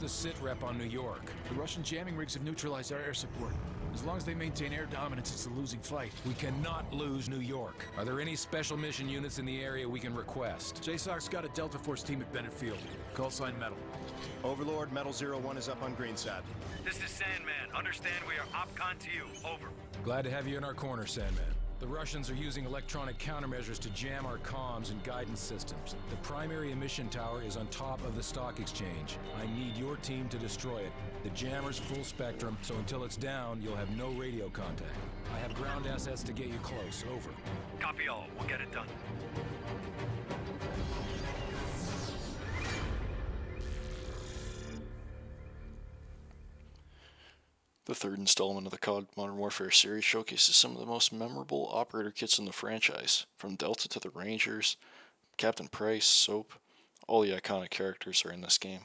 the sit rep on New York? The Russian jamming rigs have neutralized our air support. As long as they maintain air dominance, it's a losing fight. We cannot lose New York. Are there any special mission units in the area we can request? JSOC's got a Delta Force team at Bennett Field. Call sign Metal. Overlord, Metal 01 is up on Greenside. This is Sandman. Understand we are OPCON to you. Over. Glad to have you in our corner, Sandman. The Russians are using electronic countermeasures to jam our comms and guidance systems. The primary emission tower is on top of the stock exchange. I need your team to destroy it. The jammer's full spectrum, so until it's down, you'll have no radio contact. I have ground assets to get you close. Over. Copy all. We'll get it done. The third installment of the COD Modern Warfare series showcases some of the most memorable operator kits in the franchise, from Delta to the Rangers, Captain Price, Soap. All the iconic characters are in this game.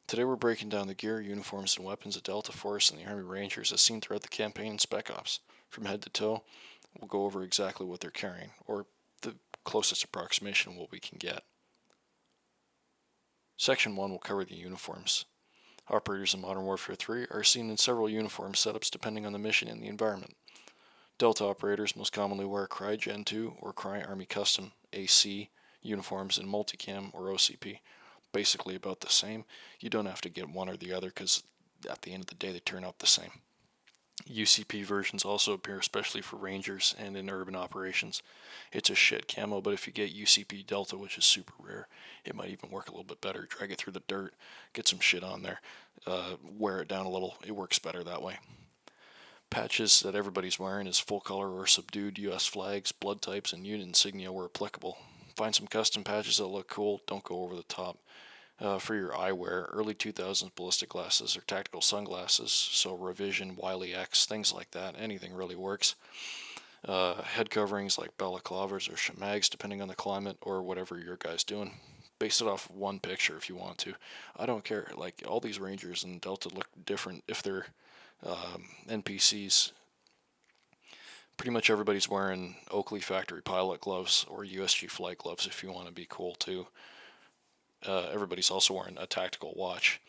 Today we're breaking down the gear, uniforms, and weapons of Delta Force and the Army Rangers as seen throughout the campaign and Spec Ops. From head to toe, we'll go over exactly what they're carrying, or the closest approximation of what we can get. Section 1 will cover the uniforms. Operators in Modern Warfare 3 are seen in several uniform setups depending on the mission and the environment. Delta operators most commonly wear Cry Gen 2 or Cry Army Custom AC uniforms in Multicam or OCP. Basically about the same. You don't have to get one or the other because at the end of the day they turn out the same. UCP versions also appear especially for Rangers and in urban operations. It's a shit camo, but if you get UCP Delta, which is super rare, it might even work a little bit better. Drag it through the dirt, get some shit on there, wear it down a little, it works better that way. Patches that everybody's wearing is full color or subdued US flags, blood types, and unit insignia where applicable. Find some custom patches that look cool, don't go over the top. For your eyewear, early 2000s ballistic glasses or tactical sunglasses, so Revision, Wiley X, things like that, anything really works. Head coverings like balaclavas or shamags, depending on the climate or whatever your guy's doing. Base it off one picture if you want to. I don't care. Like, all these Rangers and Delta look different if they're NPCs. Pretty much everybody's wearing Oakley factory pilot gloves or USG flight gloves if you want to be cool too. Everybody's also wearing a tactical watch.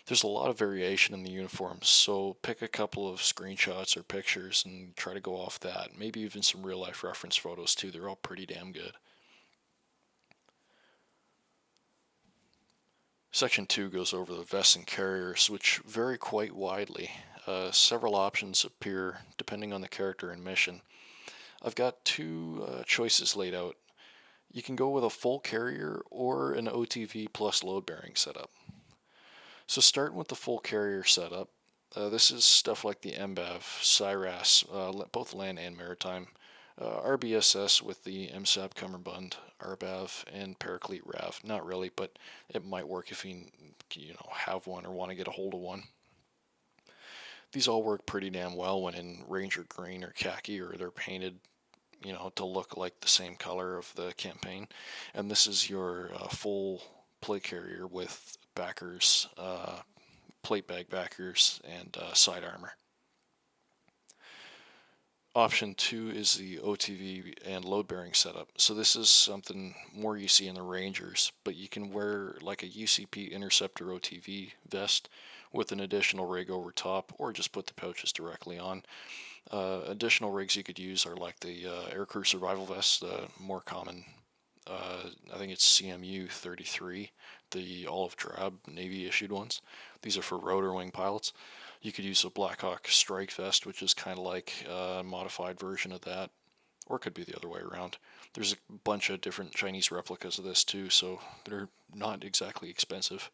There's a lot of variation in the uniforms, so pick a couple of screenshots or pictures and try to go off that. Maybe even some real life reference photos too. They're all pretty damn good. Section 2 goes over the vests and carriers, which vary quite widely. Several options appear depending on the character and mission. I've got two choices laid out. You can go with a full carrier or an OTV plus load bearing setup. So starting with the full carrier setup, this is stuff like the MBAV, CIRAS, both land and maritime, RBSS with the MSAB Cummerbund, RBAV, and Paraclete RAV. Not really, but it might work if you have one or want to get a hold of one. These all work pretty damn well when in Ranger green or khaki, or they're painted to look like the same color of the campaign. And this is your full plate carrier with backers, plate bag backers, and side armor. Option 2 is the OTV and load bearing setup. So this is something more you see in the Rangers, but you can wear like a UCP Interceptor OTV vest with an additional rig over top, or just put the pouches directly on. Additional rigs you could use are like the Aircrew Survival Vest, the more common, I think it's CMU 33, the olive drab Navy issued ones. These are for rotor wing pilots. You could use a Blackhawk Strike Vest, which is kind of like a modified version of that, or it could be the other way around. There's a bunch of different Chinese replicas of this too, so they're not exactly expensive.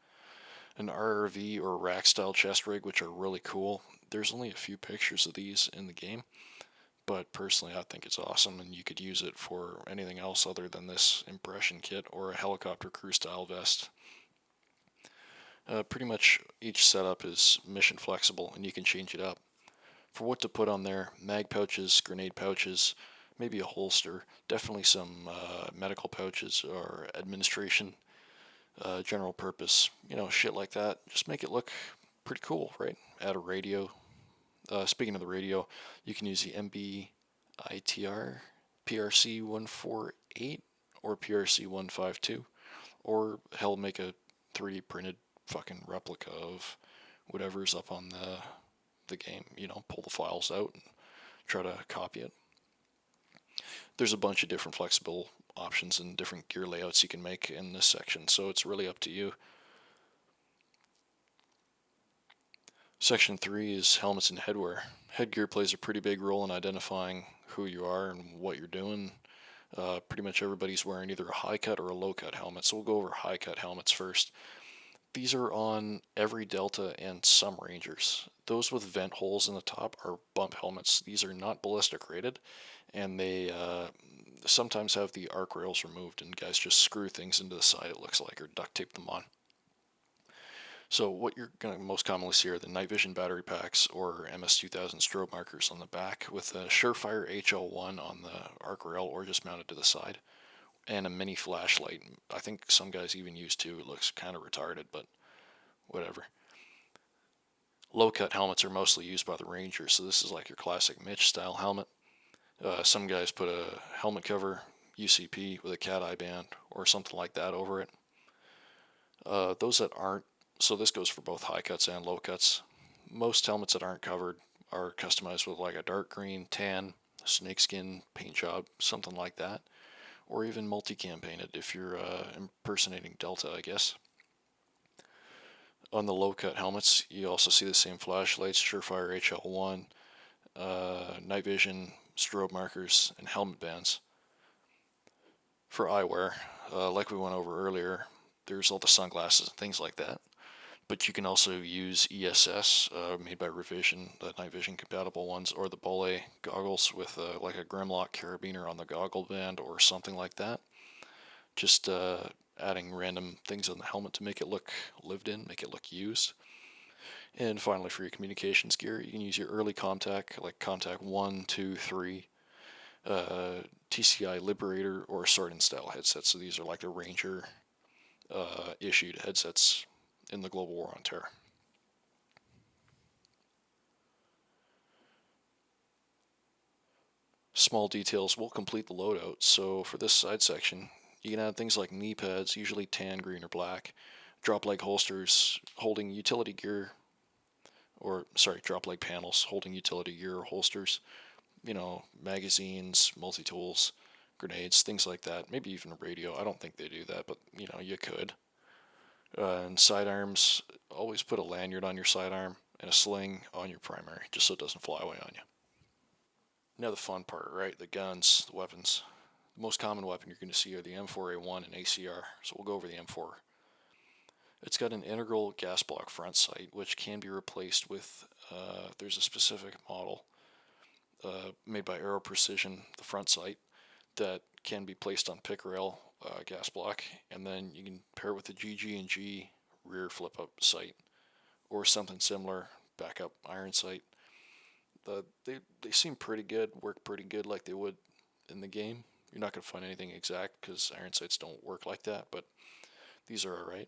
An RRV or rack style chest rig, which are really cool. There's only a few pictures of these in the game, but personally I think it's awesome, and you could use it for anything else other than this impression kit or a helicopter crew style vest. Pretty much each setup is mission flexible and you can change it up. For what to put on there, mag pouches, grenade pouches, maybe a holster, definitely some medical pouches or administration, general purpose, shit like that. Just make it look pretty cool, right? Add a radio. Speaking of the radio, you can use the MB-ITR PRC-148 or PRC-152, or hell, make a 3D printed fucking replica of whatever's up on the game. Pull the files out and try to copy it. There's a bunch of different flexible options and different gear layouts you can make in this section, so it's really up to you. Section 3 is helmets and headwear. Headgear plays a pretty big role in identifying who you are and what you're doing. Pretty much everybody's wearing either a high cut or a low cut helmet, so we'll go over high cut helmets first. These are on every Delta and some Rangers. Those with vent holes in the top are bump helmets. These are not ballistic rated, and they sometimes have the arc rails removed, and guys just screw things into the side, it looks like, or duct tape them on. So what you're going to most commonly see are the night vision battery packs or MS-2000 strobe markers on the back with a Surefire HL1 on the arc rail or just mounted to the side, and a mini flashlight. I think some guys even use two. It looks kind of retarded, but whatever. Low-cut helmets are mostly used by the Rangers, so this is like your classic Mitch style helmet. Some guys put a helmet cover, UCP, with a cat-eye band or something like that over it. Those that aren't, so this goes for both high cuts and low cuts. Most helmets that aren't covered are customized with like a dark green, tan, snakeskin paint job, something like that. Or even multicam painted if you're impersonating Delta, I guess. On the low cut helmets, you also see the same flashlights, Surefire HL1, night vision, strobe markers, and helmet bands. For eyewear, like we went over earlier, there's all the sunglasses and things like that. But you can also use ESS, made by Revision, the night vision compatible ones, or the Bolle goggles with like a Grimlock carabiner on the goggle band or something like that. Just adding random things on the helmet to make it look lived in, make it look used. And finally, for your communications gear, you can use your early Comtac, like Comtac 1, 2, 3, TCI Liberator, or Sword style headsets. So these are like the Ranger issued headsets in the Global War on Terror. Small details will complete the loadout, so for this side section, you can add things like knee pads, usually tan, green, or black, drop leg holsters holding utility gear, drop leg panels holding utility gear or holsters, magazines, multi-tools, grenades, things like that, maybe even a radio. I don't think they do that, but you could. And sidearms, always put a lanyard on your sidearm and a sling on your primary, just so it doesn't fly away on you. Now the fun part, right? The guns, the weapons. The most common weapon you're going to see are the M4A1 and ACR, so we'll go over the M4. It's got an integral gas block front sight, which can be replaced with, there's a specific model made by Aero Precision, the front sight, that can be placed on pick rail gas block, and then you can pair it with the GG&G rear flip-up sight, or something similar, backup iron sight. They seem pretty good, work pretty good like they would in the game. You're not going to find anything exact because iron sights don't work like that, but these are alright.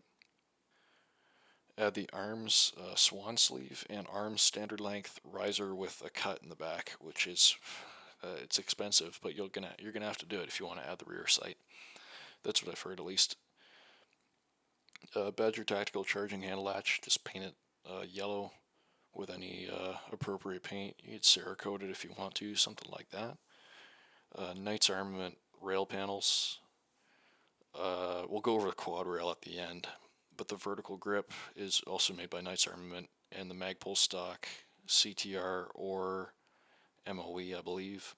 Add the arms swan sleeve and arms standard length riser with a cut in the back, which is it's expensive, but you're gonna have to do it if you want to add the rear sight. That's what I've heard, at least. Badger tactical charging handle latch, just paint it yellow with any appropriate paint. You could Cerakote it if you want to, something like that. Knight's Armament rail panels. We'll go over the quad rail at the end, but the vertical grip is also made by Knight's Armament, and the Magpul stock, CTR, or MOE, I believe.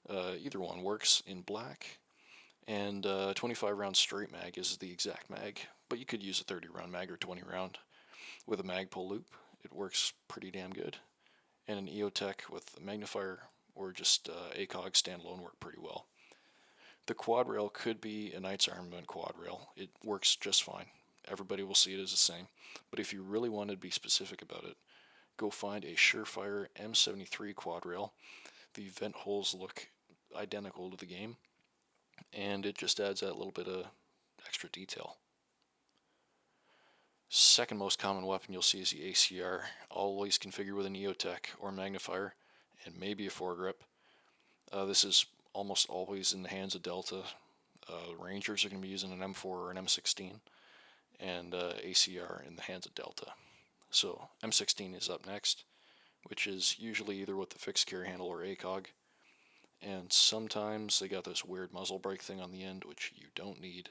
Either one works in black. And 25 round straight mag is the exact mag, but you could use a 30 round mag or 20 round with a Magpul loop. It works pretty damn good. And an EOTech with a magnifier or just ACOG standalone work pretty well. The quad rail could be a Knight's Armament quad rail. It works just fine. Everybody will see it as the same. But if you really want to be specific about it, go find a Surefire M73 quad rail. The vent holes look identical to the game, and it just adds that little bit of extra detail. Second most common weapon you'll see is the ACR, always configured with an EOTech or magnifier, and maybe a foregrip. This is almost always in the hands of Delta. Rangers are going to be using an M4 or an M16, and ACR in the hands of Delta. So M16 is up next, which is usually either with the fixed carry handle or ACOG, and sometimes they got this weird muzzle brake thing on the end, which you don't need.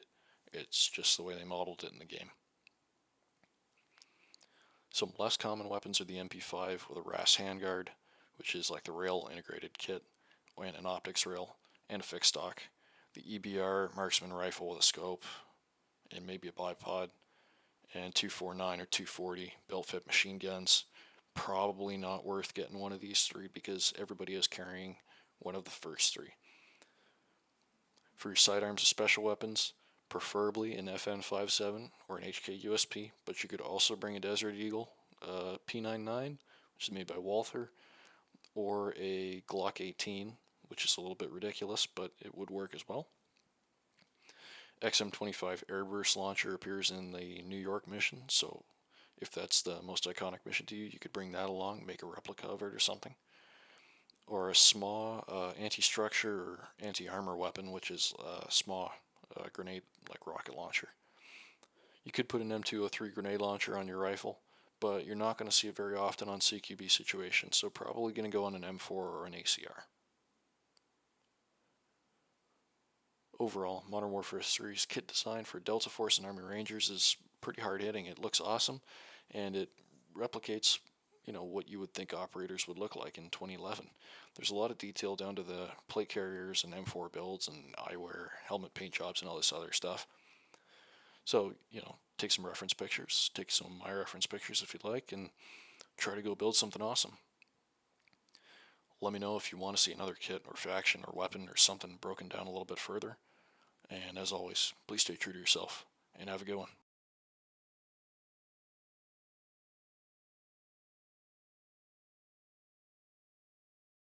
It's just the way they modeled it in the game. Some less common weapons are the MP5 with a RAS handguard, which is like the rail integrated kit, and an optics rail, and a fixed stock. The EBR marksman rifle with a scope, and maybe a bipod, and 249 or 240 built-fit machine guns. Probably not worth getting one of these three because everybody is carrying one of the first three. For your sidearms and special weapons, preferably an FN57 or an HK USP, but you could also bring a Desert Eagle P99, which is made by Walther, or a Glock 18, which is a little bit ridiculous, but it would work as well. XM25 Airburst Launcher appears in the New York mission, so if that's the most iconic mission to you, you could bring that along, make a replica of it or something. Or a SMAW anti-structure or anti-armor weapon, which is a SMAW grenade like rocket launcher. You could put an M203 grenade launcher on your rifle, but you're not going to see it very often on CQB situations, so probably going to go on an M4 or an ACR. Overall, Modern Warfare 3's kit design for Delta Force and Army Rangers is pretty hard-hitting. It looks awesome, and it replicates, what you would think operators would look like in 2011. There's a lot of detail down to the plate carriers and M4 builds and eyewear, helmet paint jobs, and all this other stuff. So, take some reference pictures, take some of my reference pictures if you'd like, and try to go build something awesome. Let me know if you want to see another kit or faction or weapon or something broken down a little bit further. And as always, please stay true to yourself and have a good one.